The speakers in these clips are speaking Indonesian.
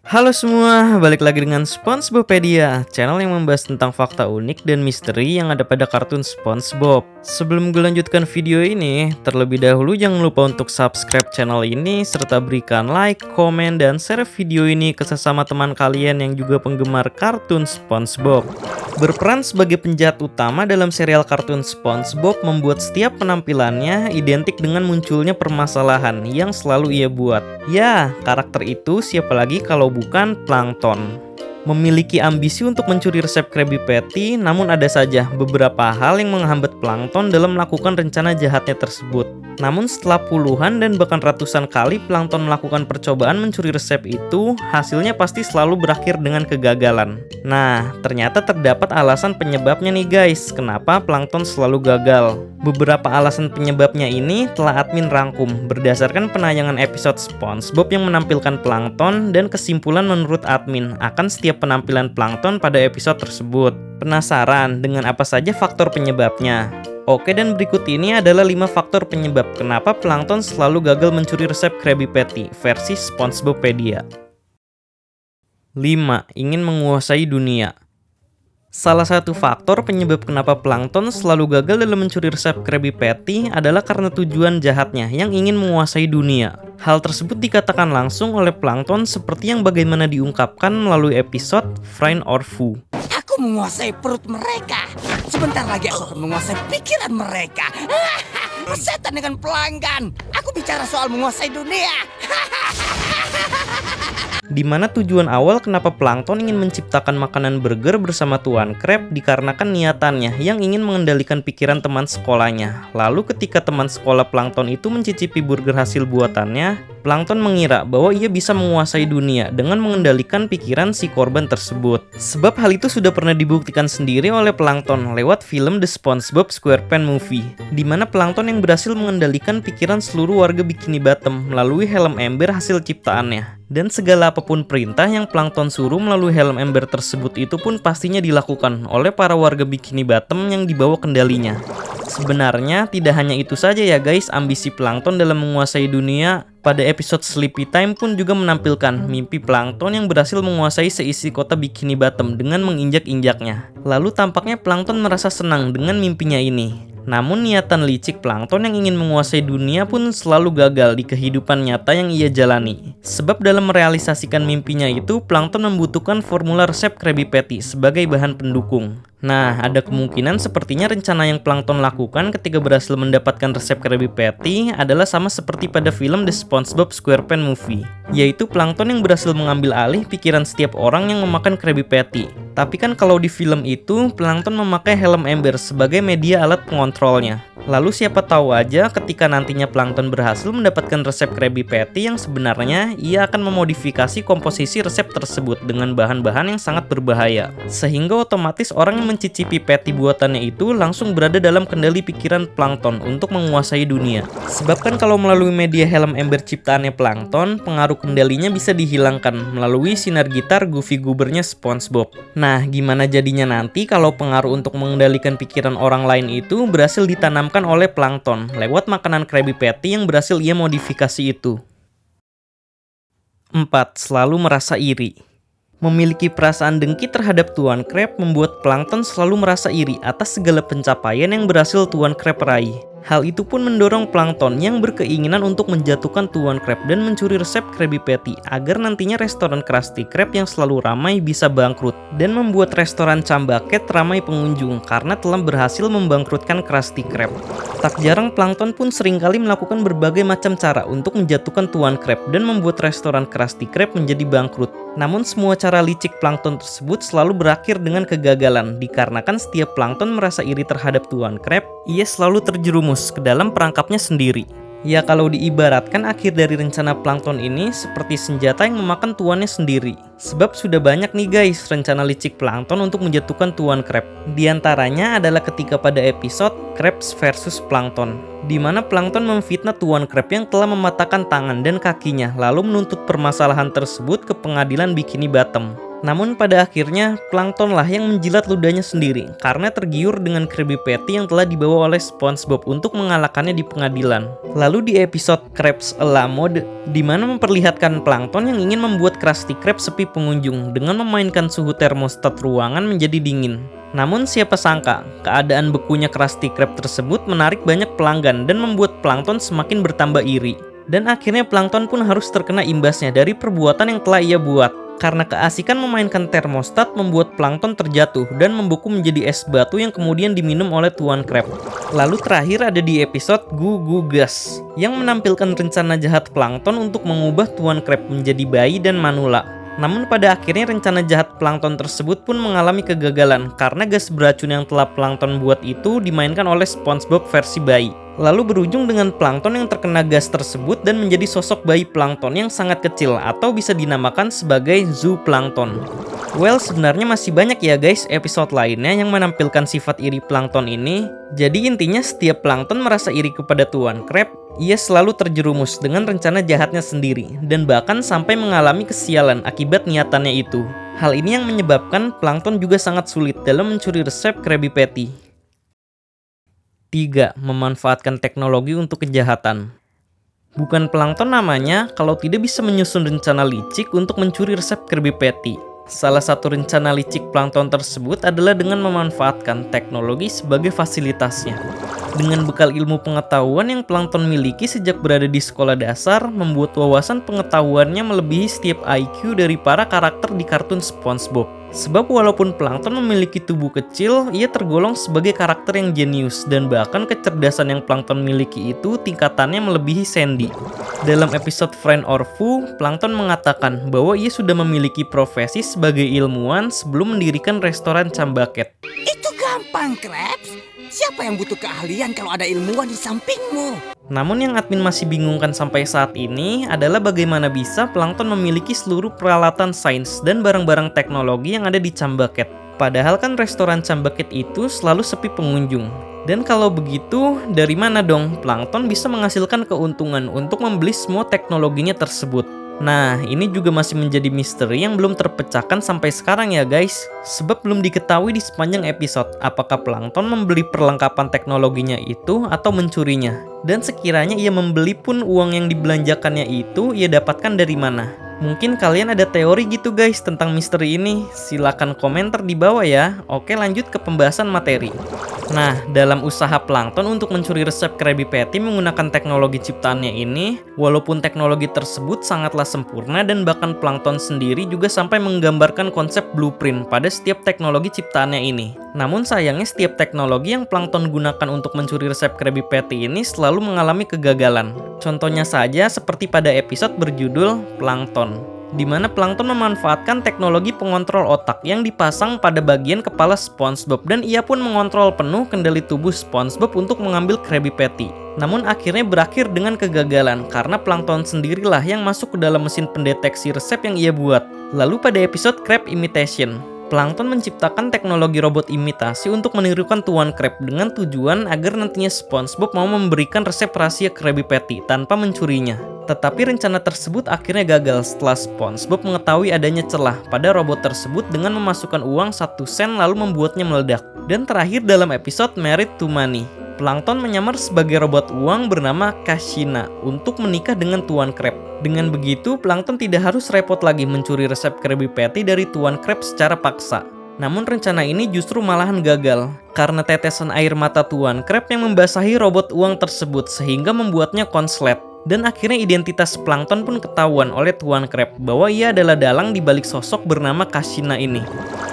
Halo semua, balik lagi dengan SpongeBobpedia, channel yang membahas tentang fakta unik dan misteri yang ada pada kartun SpongeBob. Sebelum gue lanjutkan video ini, terlebih dahulu jangan lupa untuk subscribe channel ini serta berikan like, komen, dan share video ini ke sesama teman kalian yang juga penggemar kartun SpongeBob. Berperan sebagai penjahat utama dalam serial kartun SpongeBob membuat setiap penampilannya identik dengan munculnya permasalahan yang selalu ia buat. Ya, karakter itu siapa lagi kalau bukan Plankton. Memiliki ambisi untuk mencuri resep Krabby Patty, namun ada saja beberapa hal yang menghambat Plankton dalam melakukan rencana jahatnya tersebut. Namun setelah puluhan dan bahkan ratusan kali Plankton melakukan percobaan mencuri resep itu, hasilnya pasti selalu berakhir dengan kegagalan. Nah, ternyata terdapat alasan penyebabnya nih guys, kenapa Plankton selalu gagal. Beberapa alasan penyebabnya ini telah admin rangkum berdasarkan penayangan episode SpongeBob yang menampilkan Plankton dan kesimpulan menurut admin akan setiap penampilan Plankton pada episode tersebut. Penasaran dengan apa saja faktor penyebabnya? Oke, dan berikut ini adalah 5 faktor penyebab kenapa Plankton selalu gagal mencuri resep Krabby Patty versi SpongeBobpedia. 5. Ingin menguasai dunia. Salah satu faktor penyebab kenapa Plankton selalu gagal dalam mencuri resep Krabby Patty adalah karena tujuan jahatnya yang ingin menguasai dunia. Hal tersebut dikatakan langsung oleh Plankton seperti yang bagaimana diungkapkan melalui episode Friend or Foo. Aku menguasai perut mereka. Sebentar lagi aku akan menguasai pikiran mereka. Persetan dengan pelanggan. Aku bicara soal menguasai dunia. Di mana tujuan awal kenapa Plankton ingin menciptakan makanan burger bersama Tuan Krab dikarenakan niatannya yang ingin mengendalikan pikiran teman sekolahnya. Lalu ketika teman sekolah Plankton itu mencicipi burger hasil buatannya, Plankton mengira bahwa ia bisa menguasai dunia dengan mengendalikan pikiran si korban tersebut. Sebab hal itu sudah pernah dibuktikan sendiri oleh Plankton lewat film The SpongeBob SquarePants Movie, di mana Plankton yang berhasil mengendalikan pikiran seluruh warga Bikini Bottom melalui helm ember hasil ciptaannya. Dan segala apapun perintah yang Plankton suruh melalui helm ember tersebut itu pun pastinya dilakukan oleh para warga Bikini Bottom yang dibawa kendalinya. Sebenarnya tidak hanya itu saja ya guys, ambisi Plankton dalam menguasai dunia. Pada episode Sleepy Time pun juga menampilkan mimpi Plankton yang berhasil menguasai seisi kota Bikini Bottom dengan menginjak-injaknya. Lalu tampaknya Plankton merasa senang dengan mimpinya ini. Namun niatan licik Plankton yang ingin menguasai dunia pun selalu gagal di kehidupan nyata yang ia jalani. Sebab dalam merealisasikan mimpinya itu, Plankton membutuhkan formula resep Krabby Patty sebagai bahan pendukung. Nah, ada kemungkinan sepertinya rencana yang Plankton lakukan ketika berhasil mendapatkan resep Krabby Patty adalah sama seperti pada film The SpongeBob SquarePants Movie, yaitu Plankton yang berhasil mengambil alih pikiran setiap orang yang memakan Krabby Patty. Tapi kan kalau di film itu, Plankton memakai helm ember sebagai media alat pengontrolnya. Lalu siapa tahu aja ketika nantinya Plankton berhasil mendapatkan resep Krabby Patty yang sebenarnya ia akan memodifikasi komposisi resep tersebut dengan bahan-bahan yang sangat berbahaya. Sehingga otomatis orang yang mencicipi patty buatannya itu langsung berada dalam kendali pikiran Plankton untuk menguasai dunia. Sebab kan kalau melalui media helm ember ciptaannya Plankton, pengaruh kendalinya bisa dihilangkan melalui sinar gitar Goofy Goobernya SpongeBob. Nah, gimana jadinya nanti kalau pengaruh untuk mengendalikan pikiran orang lain itu berhasil ditanamkan oleh Plankton lewat makanan Krabby Patty yang berhasil ia modifikasi itu. 4. Selalu merasa iri. Memiliki perasaan dengki terhadap Tuan Krab membuat Plankton selalu merasa iri atas segala pencapaian yang berhasil Tuan Krab raih. Hal itu pun mendorong Plankton yang berkeinginan untuk menjatuhkan Tuan Krab dan mencuri resep Krabby Patty agar nantinya restoran Krusty Krab yang selalu ramai bisa bangkrut dan membuat restoran Cambaket ramai pengunjung karena telah berhasil membangkrutkan Krusty Krab. Tak jarang Plankton pun seringkali melakukan berbagai macam cara untuk menjatuhkan Tuan Krab dan membuat restoran Krusty Krab menjadi bangkrut. Namun semua cara licik Plankton tersebut selalu berakhir dengan kegagalan dikarenakan setiap Plankton merasa iri terhadap Tuan Krab, ia selalu terjerumus ke dalam perangkapnya sendiri. Ya kalau diibaratkan akhir dari rencana Plankton ini seperti senjata yang memakan tuannya sendiri. Sebab sudah banyak nih guys rencana licik Plankton untuk menjatuhkan Tuan Krab. Di antaranya adalah ketika pada episode Krabs vs Plankton, di mana Plankton memfitnah Tuan Krab yang telah mematahkan tangan dan kakinya lalu menuntut permasalahan tersebut ke pengadilan Bikini Bottom. Namun pada akhirnya Planktonlah yang menjilat ludahnya sendiri karena tergiur dengan Krabby Patty yang telah dibawa oleh SpongeBob untuk mengalahkannya di pengadilan. Lalu di episode Krabs a la Mode, di mana memperlihatkan Plankton yang ingin membuat Krusty Krab sepi pengunjung dengan memainkan suhu termostat ruangan menjadi dingin. Namun siapa sangka, keadaan bekunya Krusty Krab tersebut menarik banyak pelanggan dan membuat Plankton semakin bertambah iri. Dan akhirnya Plankton pun harus terkena imbasnya dari perbuatan yang telah ia buat. Karena keasikan memainkan termostat membuat Plankton terjatuh dan membeku menjadi es batu yang kemudian diminum oleh Tuan Krab. Lalu terakhir ada di episode Goo Goo Gas yang menampilkan rencana jahat Plankton untuk mengubah Tuan Krab menjadi bayi dan manula. Namun pada akhirnya rencana jahat Plankton tersebut pun mengalami kegagalan karena gas beracun yang telah Plankton buat itu dimainkan oleh SpongeBob versi bayi. Lalu berujung dengan Plankton yang terkena gas tersebut dan menjadi sosok bayi Plankton yang sangat kecil atau bisa dinamakan sebagai Zooplankton. Well, sebenarnya masih banyak ya guys episode lainnya yang menampilkan sifat iri Plankton ini. Jadi intinya setiap Plankton merasa iri kepada Tuan Krab, ia selalu terjerumus dengan rencana jahatnya sendiri dan bahkan sampai mengalami kesialan akibat niatannya itu. Hal ini yang menyebabkan Plankton juga sangat sulit dalam mencuri resep Krabby Patty. 3. Memanfaatkan teknologi untuk kejahatan. Bukan Plankton namanya kalau tidak bisa menyusun rencana licik untuk mencuri resep Krabby Patty. Salah satu rencana licik Plankton tersebut adalah dengan memanfaatkan teknologi sebagai fasilitasnya. Dengan bekal ilmu pengetahuan yang Plankton miliki sejak berada di sekolah dasar, membuat wawasan pengetahuannya melebihi setiap IQ dari para karakter di kartun SpongeBob. Sebab walaupun Plankton memiliki tubuh kecil, ia tergolong sebagai karakter yang jenius dan bahkan kecerdasan yang Plankton miliki itu tingkatannya melebihi Sandy. Dalam episode Friend or Foe, Plankton mengatakan bahwa ia sudah memiliki profesi sebagai ilmuwan sebelum mendirikan restoran Cambaket. Itu gampang, Krabs. Siapa yang butuh keahlian kalau ada ilmuwan di sampingmu? Namun yang admin masih bingungkan sampai saat ini adalah bagaimana bisa Plankton memiliki seluruh peralatan sains dan barang-barang teknologi yang ada di Cambaket. Padahal kan restoran Cambaket itu selalu sepi pengunjung. Dan kalau begitu, dari mana dong Plankton bisa menghasilkan keuntungan untuk membeli semua teknologinya tersebut? Nah, ini juga masih menjadi misteri yang belum terpecahkan sampai sekarang ya guys. Sebab belum diketahui di sepanjang episode apakah Plankton membeli perlengkapan teknologinya itu atau mencurinya. Dan sekiranya ia membeli pun uang yang dibelanjakannya itu ia dapatkan dari mana. Mungkin kalian ada teori gitu guys tentang misteri ini. Silakan komentar di bawah ya. Oke, lanjut ke pembahasan materi. Nah, dalam usaha Plankton untuk mencuri resep Krabby Patty menggunakan teknologi ciptaannya ini, walaupun teknologi tersebut sangatlah sempurna dan bahkan Plankton sendiri juga sampai menggambarkan konsep blueprint pada setiap teknologi ciptaannya ini. Namun sayangnya setiap teknologi yang Plankton gunakan untuk mencuri resep Krabby Patty ini selalu mengalami kegagalan. Contohnya saja seperti pada episode berjudul Plankton, di mana Plankton memanfaatkan teknologi pengontrol otak yang dipasang pada bagian kepala SpongeBob dan ia pun mengontrol penuh kendali tubuh SpongeBob untuk mengambil Krabby Patty. Namun akhirnya berakhir dengan kegagalan karena Plankton sendirilah yang masuk ke dalam mesin pendeteksi resep yang ia buat. Lalu pada episode Crab Imitation, Plankton menciptakan teknologi robot imitasi untuk menirukan Tuan Krab dengan tujuan agar nantinya SpongeBob mau memberikan resep rahasia Krabby Patty tanpa mencurinya. Tetapi rencana tersebut akhirnya gagal setelah SpongeBob mengetahui adanya celah pada robot tersebut dengan memasukkan uang 1 sen lalu membuatnya meledak. Dan terakhir dalam episode Married to Money, Plankton menyamar sebagai robot uang bernama Kashina untuk menikah dengan Tuan Krab. Dengan begitu, Plankton tidak harus repot lagi mencuri resep Krabby Patty dari Tuan Krab secara paksa. Namun rencana ini justru malahan gagal karena tetesan air mata Tuan Krab yang membasahi robot uang tersebut sehingga membuatnya konslet. Dan akhirnya identitas Plankton pun ketahuan oleh Tuan Krab bahwa ia adalah dalang di balik sosok bernama Kashina ini.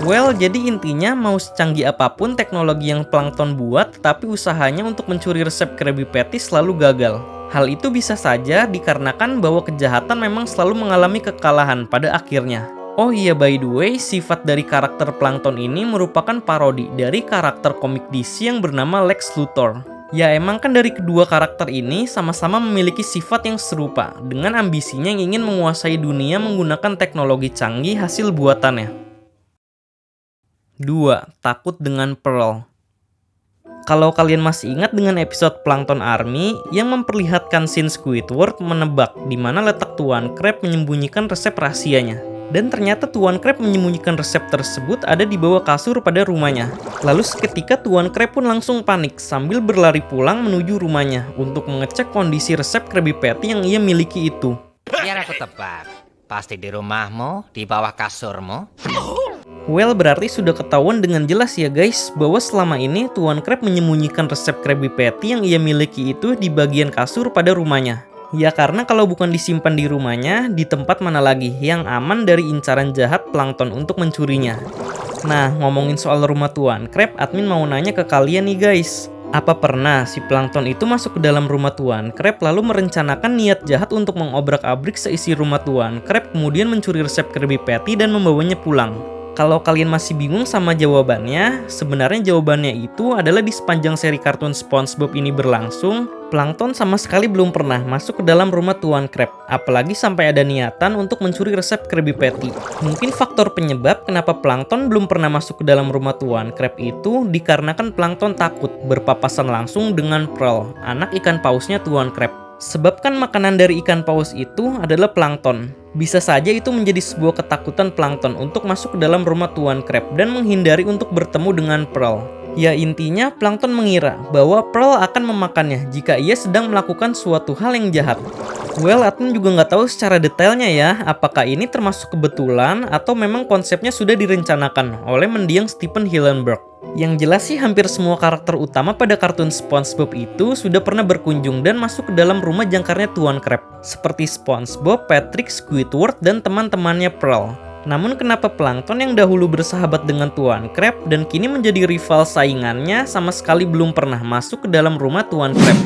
Well, jadi intinya mau secanggih apapun teknologi yang Plankton buat, tetapi usahanya untuk mencuri resep Krabby Patty selalu gagal. Hal itu bisa saja dikarenakan bahwa kejahatan memang selalu mengalami kekalahan pada akhirnya. Oh iya, by the way, sifat dari karakter Plankton ini merupakan parodi dari karakter komik DC yang bernama Lex Luthor. Ya emang kan dari kedua karakter ini sama-sama memiliki sifat yang serupa dengan ambisinya yang ingin menguasai dunia menggunakan teknologi canggih hasil buatannya. 2. Takut dengan Pearl. Kalau kalian masih ingat dengan episode Plankton Army yang memperlihatkan scene Squidward menebak di mana letak Tuan Krab menyembunyikan resep rahasianya. Dan ternyata Tuan Crab menyembunyikan resep tersebut ada di bawah kasur pada rumahnya. Lalu seketika Tuan Crab pun langsung panik sambil berlari pulang menuju rumahnya untuk mengecek kondisi resep Krabby Patty yang ia miliki itu. Biar aku tebak, pasti di rumahmu, di bawah kasurmu. Well, berarti sudah ketahuan dengan jelas ya guys, bahwa selama ini Tuan Crab menyembunyikan resep Krabby Patty yang ia miliki itu di bagian kasur pada rumahnya. Ya karena kalau bukan disimpan di rumahnya, di tempat mana lagi yang aman dari incaran jahat plankton untuk mencurinya. Nah, ngomongin soal rumah Tuan Crab, admin mau nanya ke kalian nih guys. Apa pernah si plankton itu masuk ke dalam rumah Tuan Crab lalu merencanakan niat jahat untuk mengobrak-abrik seisi rumah Tuan Crab, kemudian mencuri resep Krabby Patty dan membawanya pulang? Kalau kalian masih bingung sama jawabannya, sebenarnya jawabannya itu adalah di sepanjang seri kartun SpongeBob ini berlangsung, plankton sama sekali belum pernah masuk ke dalam rumah Tuan Crab, apalagi sampai ada niatan untuk mencuri resep Krabby Patty. Mungkin faktor penyebab kenapa plankton belum pernah masuk ke dalam rumah Tuan Crab itu dikarenakan plankton takut berpapasan langsung dengan Pearl, anak ikan pausnya Tuan Crab. Sebab kan makanan dari ikan paus itu adalah plankton. Bisa saja itu menjadi sebuah ketakutan plankton untuk masuk ke dalam rumah Tuan Crab dan menghindari untuk bertemu dengan Pearl. Ya intinya plankton mengira bahwa Pearl akan memakannya jika ia sedang melakukan suatu hal yang jahat. Well, admin juga nggak tahu secara detailnya ya, apakah ini termasuk kebetulan atau memang konsepnya sudah direncanakan oleh mendiang Stephen Hillenburg. Yang jelas sih hampir semua karakter utama pada kartun SpongeBob itu sudah pernah berkunjung dan masuk ke dalam rumah jangkarnya Tuan Crab, seperti SpongeBob, Patrick, Squidward, dan teman-temannya Pearl. Namun kenapa plankton yang dahulu bersahabat dengan Tuan Crab dan kini menjadi rival saingannya sama sekali belum pernah masuk ke dalam rumah Tuan Crab?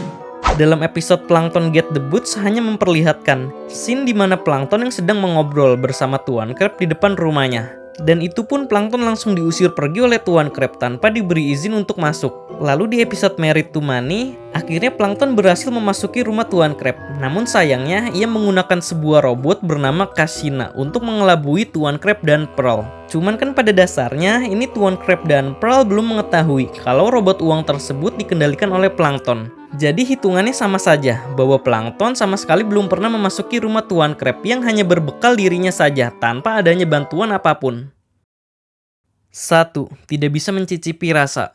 Dalam episode Plankton Get the Boots hanya memperlihatkan scene di mana plankton yang sedang mengobrol bersama Tuan Crab di depan rumahnya. Dan itu pun plankton langsung diusir pergi oleh Tuan Crab tanpa diberi izin untuk masuk. Lalu di episode Married to Money, akhirnya plankton berhasil memasuki rumah Tuan Crab. Namun sayangnya ia menggunakan sebuah robot bernama Kashina untuk mengelabui Tuan Crab dan Pearl. Cuman kan pada dasarnya ini Tuan Crab dan Pearl belum mengetahui kalau robot uang tersebut dikendalikan oleh plankton. Jadi hitungannya sama saja bahwa plankton sama sekali belum pernah memasuki rumah Tuan Crab yang hanya berbekal dirinya saja tanpa adanya bantuan apapun. 1. Tidak bisa mencicipi rasa.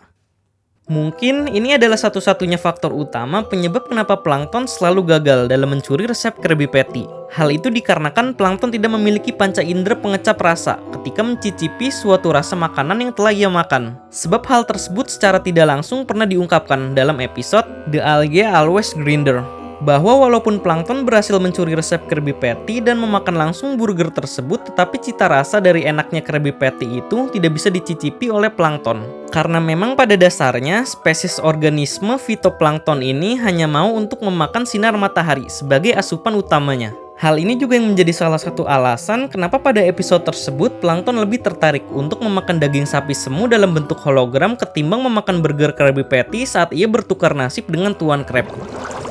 Mungkin ini adalah satu-satunya faktor utama penyebab kenapa plankton selalu gagal dalam mencuri resep Krabby Patty. Hal itu dikarenakan plankton tidak memiliki panca indera pengecap rasa ketika mencicipi suatu rasa makanan yang telah ia makan. Sebab hal tersebut secara tidak langsung pernah diungkapkan dalam episode The Algae Always Grinder, bahwa walaupun plankton berhasil mencuri resep Krabby Patty dan memakan langsung burger tersebut, tetapi cita rasa dari enaknya Krabby Patty itu tidak bisa dicicipi oleh plankton. Karena memang pada dasarnya spesies organisme fitoplankton ini hanya mau untuk memakan sinar matahari sebagai asupan utamanya. Hal ini juga yang menjadi salah satu alasan kenapa pada episode tersebut plankton lebih tertarik untuk memakan daging sapi semu dalam bentuk hologram ketimbang memakan burger Krabby Patty saat ia bertukar nasib dengan Tuan Crab.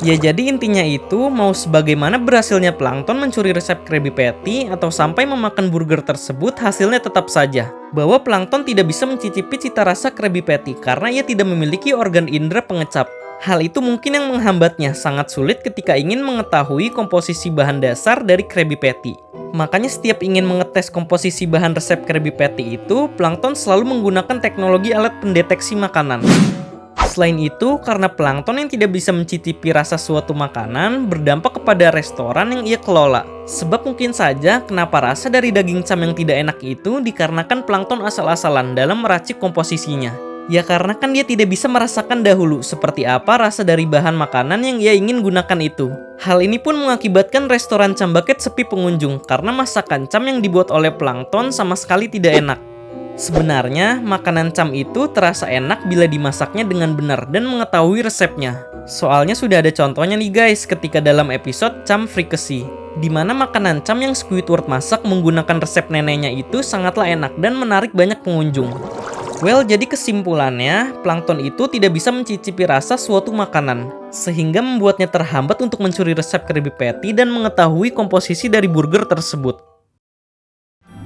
Ya jadi intinya itu, mau sebagaimana berhasilnya plankton mencuri resep Krabby Patty atau sampai memakan burger tersebut, hasilnya tetap saja bahwa plankton tidak bisa mencicipi cita rasa Krabby Patty karena ia tidak memiliki organ indera pengecap. Hal itu mungkin yang menghambatnya sangat sulit ketika ingin mengetahui komposisi bahan dasar dari Krabby Patty. Makanya setiap ingin mengetes komposisi bahan resep Krabby Patty itu, plankton selalu menggunakan teknologi alat pendeteksi makanan. Selain itu, karena plankton yang tidak bisa mencicipi rasa suatu makanan berdampak kepada restoran yang ia kelola. Sebab mungkin saja kenapa rasa dari daging cam yang tidak enak itu dikarenakan plankton asal-asalan dalam meracik komposisinya. Ya karena kan dia tidak bisa merasakan dahulu seperti apa rasa dari bahan makanan yang ia ingin gunakan itu. Hal ini pun mengakibatkan restoran Cam Bucket sepi pengunjung karena masakan cam yang dibuat oleh plankton sama sekali tidak enak. Sebenarnya, makanan cam itu terasa enak bila dimasaknya dengan benar dan mengetahui resepnya. Soalnya sudah ada contohnya nih guys ketika dalam episode Cam Fricassee, di mana makanan cam yang Squidward masak menggunakan resep neneknya itu sangatlah enak dan menarik banyak pengunjung. Well, jadi kesimpulannya, plankton itu tidak bisa mencicipi rasa suatu makanan, sehingga membuatnya terhambat untuk mencuri resep Krabby Patty dan mengetahui komposisi dari burger tersebut.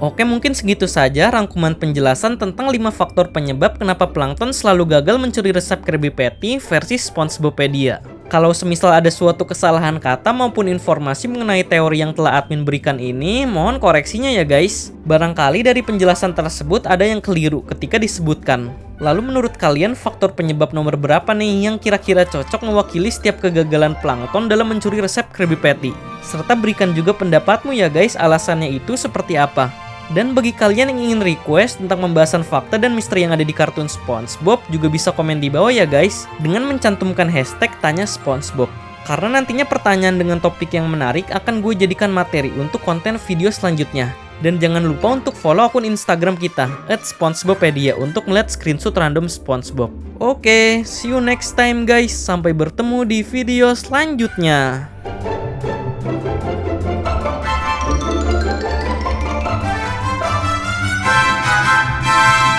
Oke, mungkin segitu saja rangkuman penjelasan tentang 5 faktor penyebab kenapa plankton selalu gagal mencuri resep Krabby Patty versi SpongeBopedia. Kalau semisal ada suatu kesalahan kata maupun informasi mengenai teori yang telah admin berikan ini, mohon koreksinya ya guys. Barangkali dari penjelasan tersebut ada yang keliru ketika disebutkan. Lalu menurut kalian faktor penyebab nomor berapa nih yang kira-kira cocok mewakili setiap kegagalan plankton dalam mencuri resep Krabby Patty? Serta berikan juga pendapatmu ya guys, alasannya itu seperti apa? Dan bagi kalian yang ingin request tentang pembahasan fakta dan misteri yang ada di kartun SpongeBob, juga bisa komen di bawah ya guys, dengan mencantumkan hashtag tanya SpongeBob. Karena nantinya pertanyaan dengan topik yang menarik akan gue jadikan materi untuk konten video selanjutnya. Dan jangan lupa untuk follow akun Instagram kita @SpongeBopedia untuk melihat screenshot random SpongeBob. Oke, see you next time guys. Sampai bertemu di video selanjutnya.